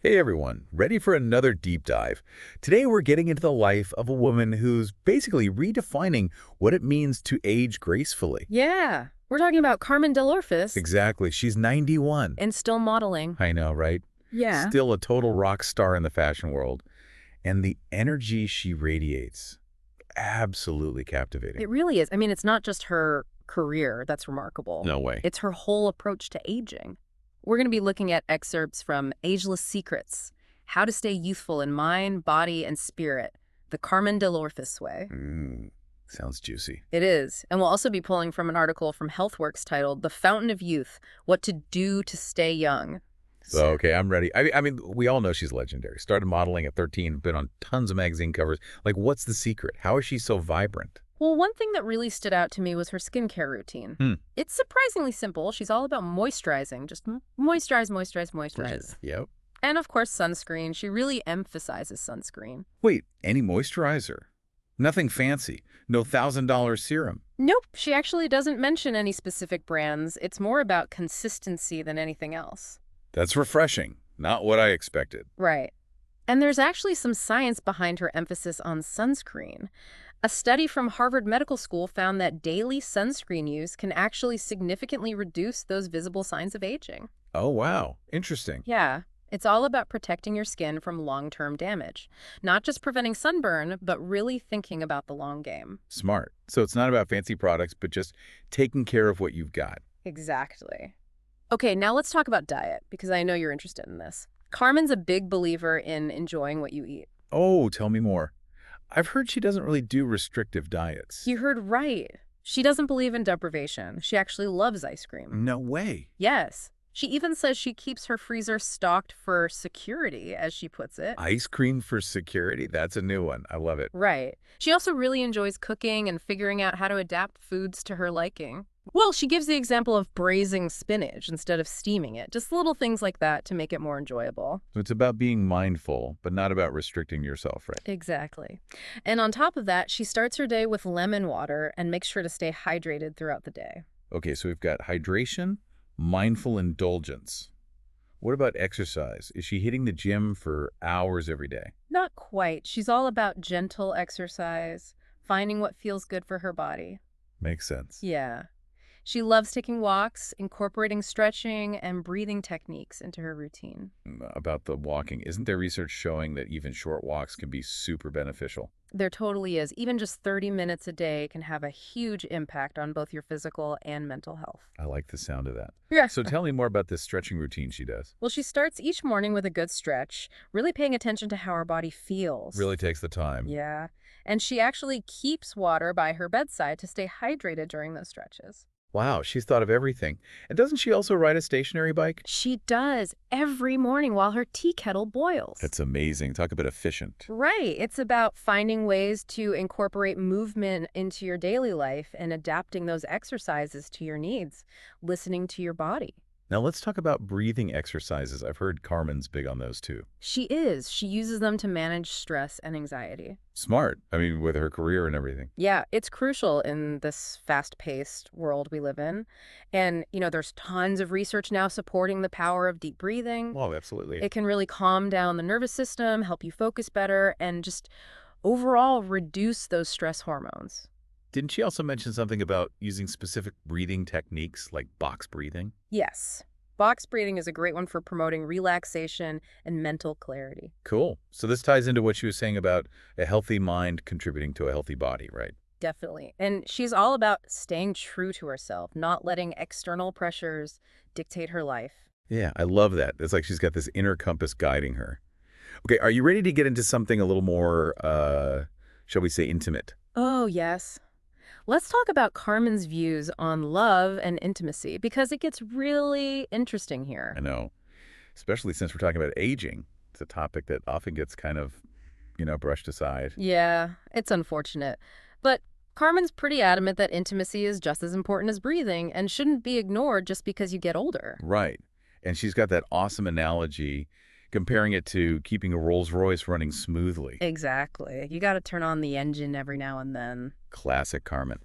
Hey everyone, ready for another deep dive? Today we're getting into the life of a woman who's basically redefining what it means to age gracefully. Yeah, we're talking about Carmen Dell'Orefice Exactly, she's 91. and still modeling. I know, right? Yeah. Still a total rock star in the fashion world. And the energy she radiates, absolutely captivating. It really is. I mean, it's not just her career that's remarkable. No way. It's her whole approach to aging. We're going to be looking at excerpts from Ageless Secrets, How to Stay Youthful in Mind, Body, and Spirit, the Carmen Dell'Orefice way. Sounds juicy. It is. And we'll also be pulling from an article from HealthWorks titled The Fountain of Youth, What to Do to Stay Young. So, okay, I'm ready. I mean, we all know she's legendary. Started modeling at 13, been on tons of magazine covers. Like, what's the secret? How is she so vibrant? Well, one thing that really stood out to me was her skincare routine. It's surprisingly simple. She's all about moisturizing. Just moisturize, moisturize, moisturize. Yep. And of course, sunscreen. She really emphasizes sunscreen. Wait, any moisturizer? Nothing fancy. No $1,000 serum. Nope, she actually doesn't mention any specific brands. It's more about consistency than anything else. That's refreshing. Not what I expected. Right. And there's actually some science behind her emphasis on sunscreen. A study from Harvard Medical School found that daily sunscreen use can actually significantly reduce those visible signs of aging. Oh, wow. Interesting. Yeah, it's all about protecting your skin from long-term damage. Not just preventing sunburn, but really thinking about the long game. Smart. So it's not about fancy products, but just taking care of what you've got. Exactly. Okay, now let's talk about diet, because I know you're interested in this. Carmen's a big believer in enjoying what you eat. Oh, tell me more. I've heard she doesn't really do restrictive diets. You heard right. She doesn't believe in deprivation. She actually loves ice cream. No way. Yes. She even says she keeps her freezer stocked for security, as she puts it. Ice cream for security? That's a new one. I love it. Right. She also really enjoys cooking and figuring out how to adapt foods to her liking. Well, she gives the example of braising spinach instead of steaming it. Just little things like that to make it more enjoyable. So it's about being mindful, but not about restricting yourself, right? Exactly. And on top of that, she starts her day with lemon water and makes sure to stay hydrated throughout the day. Okay, so we've got hydration, mindful indulgence. What about exercise? Is she hitting the gym for hours every day? Not quite. She's all about gentle exercise, finding what feels good for her body. Makes sense. Yeah. She loves taking walks, incorporating stretching and breathing techniques into her routine. About the walking, isn't there research showing that even short walks can be super beneficial? There totally is. Even just 30 minutes a day can have a huge impact on both your physical and mental health. I like the sound of that. Yeah. So tell me more about this stretching routine she does. Well, she starts each morning with a good stretch, really paying attention to how her body feels. Really takes the time. Yeah. And she actually keeps water by her bedside to stay hydrated during those stretches. Wow, she's thought of everything. And doesn't she also ride a stationary bike? She does every morning while her tea kettle boils. That's amazing. Talk about efficient. Right. It's about finding ways to incorporate movement into your daily life and adapting those exercises to your needs, listening to your body. Now let's talk about breathing exercises. I've heard Carmen's big on those too. She is. She uses them to manage stress and anxiety. Smart. I mean, with her career and everything. Yeah, it's crucial in this fast-paced world we live in. And, there's tons of research now supporting the power of deep breathing. Oh, absolutely. It can really calm down the nervous system, help you focus better, and just overall reduce those stress hormones. Didn't she also mention something about using specific breathing techniques like box breathing? Yes. Box breathing is a great one for promoting relaxation and mental clarity. Cool. So this ties into what she was saying about a healthy mind contributing to a healthy body, right? Definitely. And she's all about staying true to herself, not letting external pressures dictate her life. Yeah, I love that. It's like she's got this inner compass guiding her. Okay, are you ready to get into something a little more, shall we say, intimate? Oh, yes. Let's talk about Carmen's views on love and intimacy, because it gets really interesting here. I know, especially since we're talking about aging. It's a topic that often gets kind of, brushed aside. Yeah, it's unfortunate. But Carmen's pretty adamant that intimacy is just as important as breathing and shouldn't be ignored just because you get older. Right. And she's got that awesome analogy comparing it to keeping a Rolls Royce running smoothly. Exactly. You got to turn on the engine every now and then. Classic Carmen.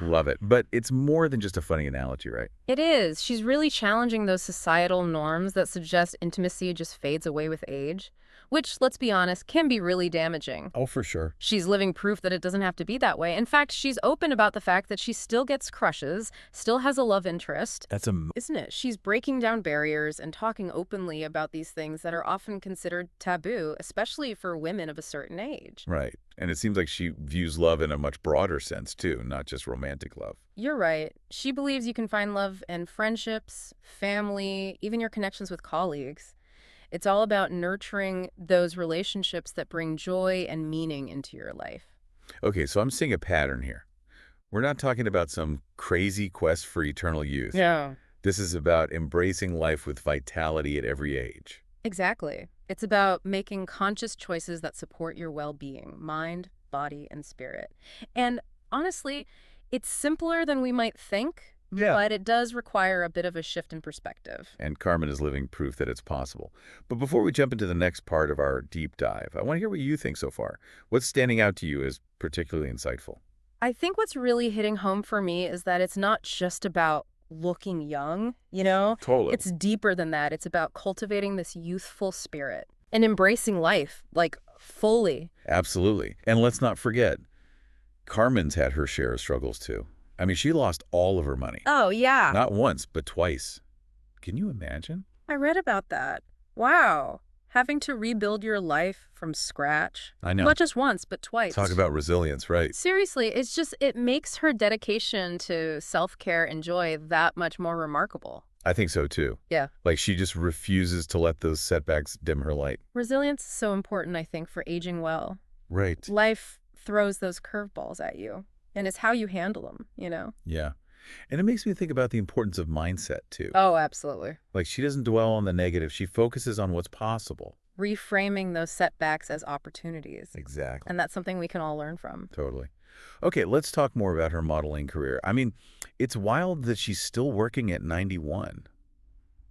Love it. But it's more than just a funny analogy, right? It is. She's really challenging those societal norms that suggest intimacy just fades away with age, which, let's be honest, can be really damaging. Oh, for sure. She's living proof that it doesn't have to be that way. In fact, she's open about the fact that she still gets crushes, still has a love interest, That's a isn't it? She's breaking down barriers and talking openly about these things that are often considered taboo, especially for women of a certain age. right. And it seems like she views love in a much broader sense, too, not just romantic love. You're right. She believes you can find love in friendships, family, even your connections with colleagues. It's all about nurturing those relationships that bring joy and meaning into your life. Okay, so I'm seeing a pattern here. We're not talking about some crazy quest for eternal youth. Yeah. This is about embracing life with vitality at every age. Exactly. It's about making conscious choices that support your well-being, mind, body, and spirit. And honestly, it's simpler than we might think, but it does require a bit of a shift in perspective. And Carmen is living proof that it's possible. But before we jump into the next part of our deep dive, I want to hear what you think so far. What's standing out to you as particularly insightful? I think what's really hitting home for me is that it's not just about looking young, you know? Totally. It's deeper than that. It's about cultivating this youthful spirit and embracing life, like, fully. Absolutely. And let's not forget, Carmen's had her share of struggles too. I mean, she lost all of her money. Oh, yeah. Not once, but twice. Can you imagine? I read about that. Wow. Having to rebuild your life from scratch. I know. Not just once, but twice. Talk about resilience, right? Seriously, it makes her dedication to self-care and joy that much more remarkable. I think so too. Yeah. Like she just refuses to let those setbacks dim her light. Resilience is so important, I think, for aging well. Right. Life throws those curveballs at you, and it's how you handle them, you know? Yeah. And it makes me think about the importance of mindset too. Oh, absolutely. Like she doesn't dwell on the negative. She focuses on what's possible. Reframing those setbacks as opportunities. Exactly. And that's something we can all learn from. Totally. Okay, let's talk more about her modeling career. I mean, it's wild that she's still working at 91.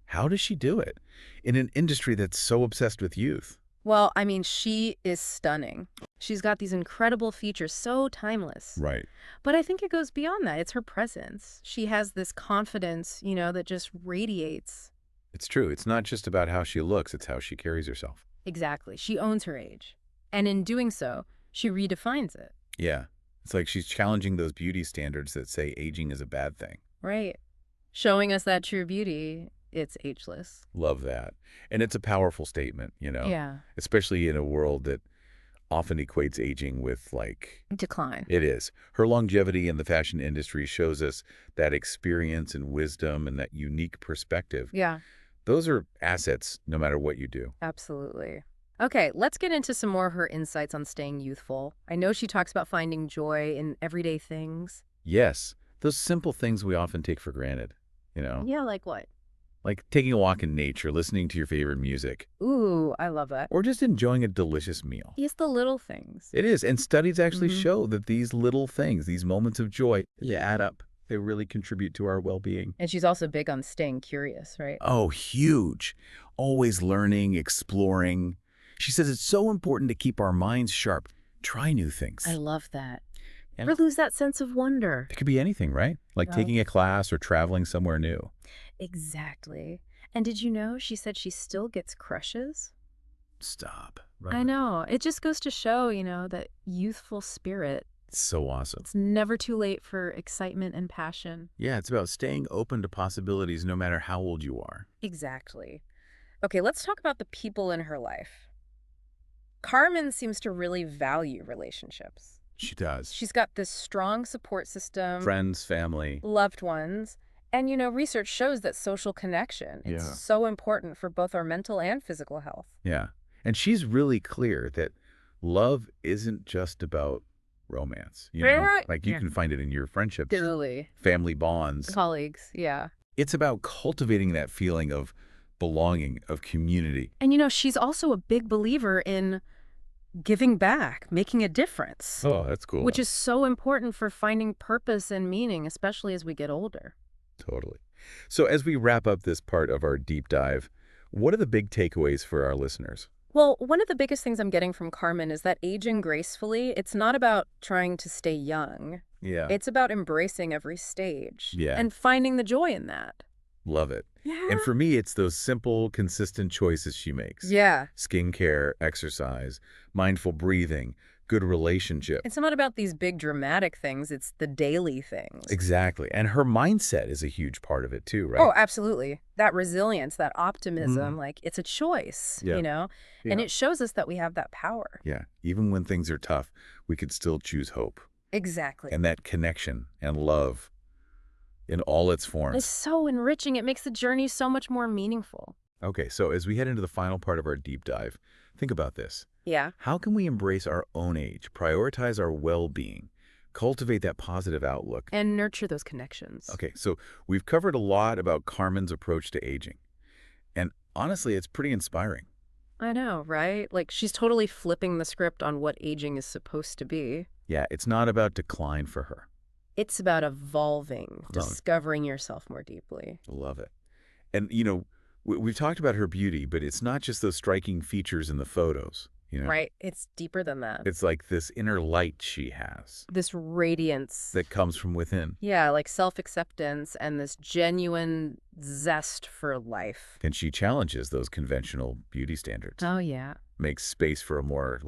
How does she do it in an industry that's so obsessed with youth? Well, I mean, she is stunning. She's got these incredible features, so timeless. Right. But I think it goes beyond that. It's her presence. She has this confidence, you know, that just radiates. It's true. It's not just about how she looks, it's how she carries herself. Exactly. She owns her age. And in doing so, she redefines it. Yeah. It's like she's challenging those beauty standards that say aging is a bad thing. Right. Showing us that true beauty, it's ageless. Love that. And it's a powerful statement, you know? Yeah. Especially in a world that often equates aging with, like... Decline. It is. Her longevity in the fashion industry shows us that experience and wisdom and that unique perspective. Yeah. Those are assets no matter what you do. Absolutely. Okay, let's get into some more of her insights on staying youthful. I know she talks about finding joy in everyday things. Yes, those simple things we often take for granted, you know? Yeah, like what? Like taking a walk in nature, listening to your favorite music, Ooh, I love that. or just enjoying a delicious meal. It's the little things. It is, and studies actually Mhm. show that these little things, these moments of joy, they add up. They really contribute to our well-being. And she's also big on staying curious, right? Oh, huge. Always learning, exploring. She says it's so important to keep our minds sharp. Try new things. I love that. And- Never lose that sense of wonder. It could be anything, right? Like Well- taking a class or traveling somewhere new. Exactly. And did you know she said she still gets crushes? Stop. I know. It just goes to show, you know, that youthful spirit. It's so awesome. It's never too late for excitement and passion. Yeah, it's about staying open to possibilities no matter how old you are. Exactly. Okay, let's talk about the people in her life. Carmen seems to really value relationships. She does. She's got this strong support system, Friends, family. loved ones, and, you know, research shows that social connection is Yeah. so important for both our mental and physical health. Yeah. And she's really clear that love isn't just about romance. You know? Right. Like you Yeah. can find it in your friendships, Totally. family bonds. Colleagues, yeah. It's about cultivating that feeling of belonging, of community. And, you know, she's also a big believer in giving back, making a difference, Oh, that's cool. which is so important for finding purpose and meaning, especially as we get older. Totally. So as we wrap up this part of our deep dive, what are the big takeaways for our listeners? Well, one of the biggest things I'm getting from Carmen is that aging gracefully, it's not about trying to stay young. Yeah. It's about embracing every stage Yeah. and finding the joy in that. Love it. Yeah. And for me, it's those simple, consistent choices she makes. Yeah. Skincare, exercise, mindful breathing, good It's relationships. not about these big dramatic things, it's the daily things. Exactly. And her mindset is a huge part of it too, right? Oh, absolutely. That resilience, that Mm. optimism, like it's a choice, Yeah. and Yeah. it shows us that we have that power. Yeah. Even when things are tough, we could still choose hope. Exactly. And that connection and love in all its It's forms. so enriching. It makes the journey so much more meaningful. Okay, so as we head into the final part of our deep dive, think about this. Yeah. How can we embrace our own age, prioritize our well-being, cultivate that positive outlook? And nurture those connections. Okay, so we've covered a lot about Carmen's approach to aging. And honestly, it's pretty inspiring. I know, right? Like she's totally flipping the script on what aging is supposed to be. Yeah, it's not about decline for her. It's about evolving, Love, discovering yourself more deeply. love it. And, we've talked about her beauty, but it's not just those striking features in the photos. Right? It's deeper than that. It's like this inner light she has This radiance. that comes from within. Yeah, like self-acceptance and this genuine zest for life. And she challenges those conventional beauty standards, Oh, yeah. makes space for a more,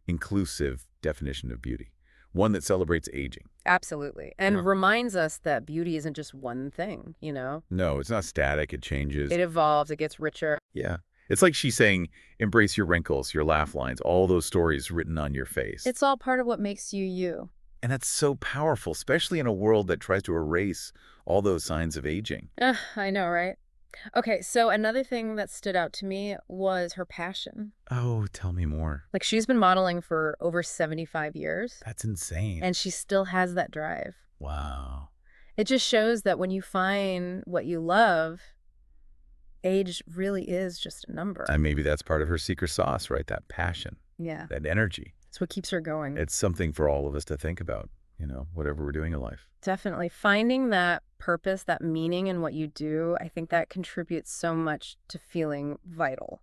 inclusive definition of beauty, one that celebrates aging. Absolutely. And Yeah. reminds us that beauty isn't just one thing. No, it's not static, it changes. It evolves, it gets richer. Yeah. It's like she's saying, embrace your wrinkles, your laugh lines, all those stories written on your face. It's all part of what makes you you. And that's so powerful, especially in a world that tries to erase all those signs of aging. I know, right? Okay, so another thing that stood out to me was her passion. Oh, tell me more. Like she's been modeling for over 75 years, That's insane. and she still has that drive. Wow. It just shows that when you find what you love, age really is just a number. And maybe that's part of her secret sauce, right? That passion, Yeah, that energy. it's what keeps her going. It's something for all of us to think about, whatever we're doing in life. Definitely. Finding that purpose, that meaning in what you do, I think that contributes so much to feeling vital.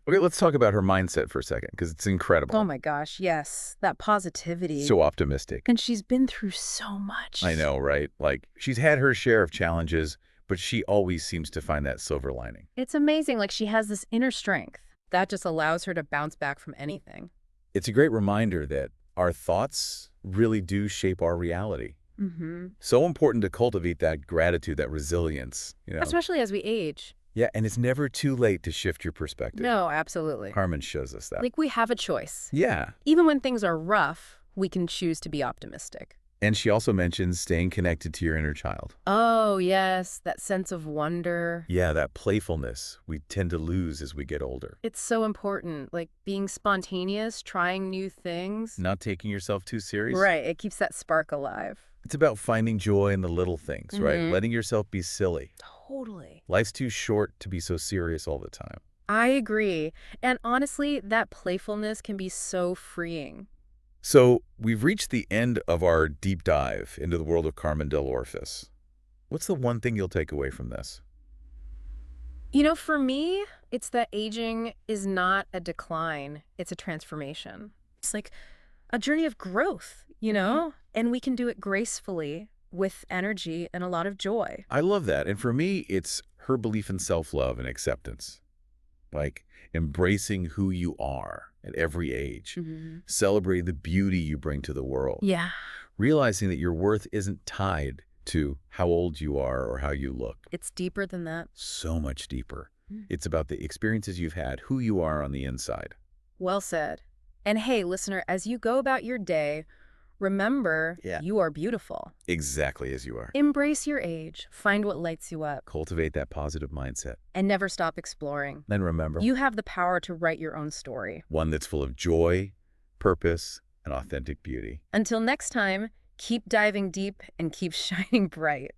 Okay, let's talk about her mindset for a second, because it's incredible. Oh my gosh, yes. That positivity. So optimistic. And she's been through so much. I know, right? Like, she's had her share of challenges, but she always seems to find that silver lining. It's amazing. Like she has this inner strength that just allows her to bounce back from anything. It's a great reminder that our thoughts really do shape our reality. Mm-hmm. So important to cultivate that gratitude, that resilience. Especially as we age. Yeah, and it's never too late to shift your perspective. No, absolutely. Carmen shows us that. Like we have a choice. Yeah. Even when things are rough, we can choose to be optimistic. And she also mentions staying connected to your inner child. Oh, yes, that sense of wonder. Yeah, that playfulness we tend to lose as we get older. It's so important, like being spontaneous, trying new things. Not taking yourself too serious. Right, it keeps that spark alive. It's about finding joy in the little things, right? Mhm. Letting yourself be silly. Totally. Life's too short to be so serious all the time. I agree. And honestly, that playfulness can be so freeing. So we've reached the end of our deep dive into the world of Carmen Dell'Orefice. What's the one thing you'll take away from this? For me, it's that aging is not a decline, it's a transformation. It's like a journey of growth, and we can do it gracefully with energy and a lot of joy. I love that. And for me, it's her belief in self-love and acceptance. Like embracing who you are at every age. Mm-hmm. Celebrating the beauty you bring to the world. Yeah. Realizing that your worth isn't tied to how old you are or how you look. It's deeper than that. So much deeper. Mm. It's about the experiences you've had, who you are on the inside. Well said. And hey, listener, as you go about your day, remember you are beautiful. Exactly as you are. Embrace your age. Find what lights you up. Cultivate that positive mindset. And never stop exploring. And remember, You have the power to write your own story. one that's full of joy, purpose, and authentic beauty. Until next time, keep diving deep and keep shining bright.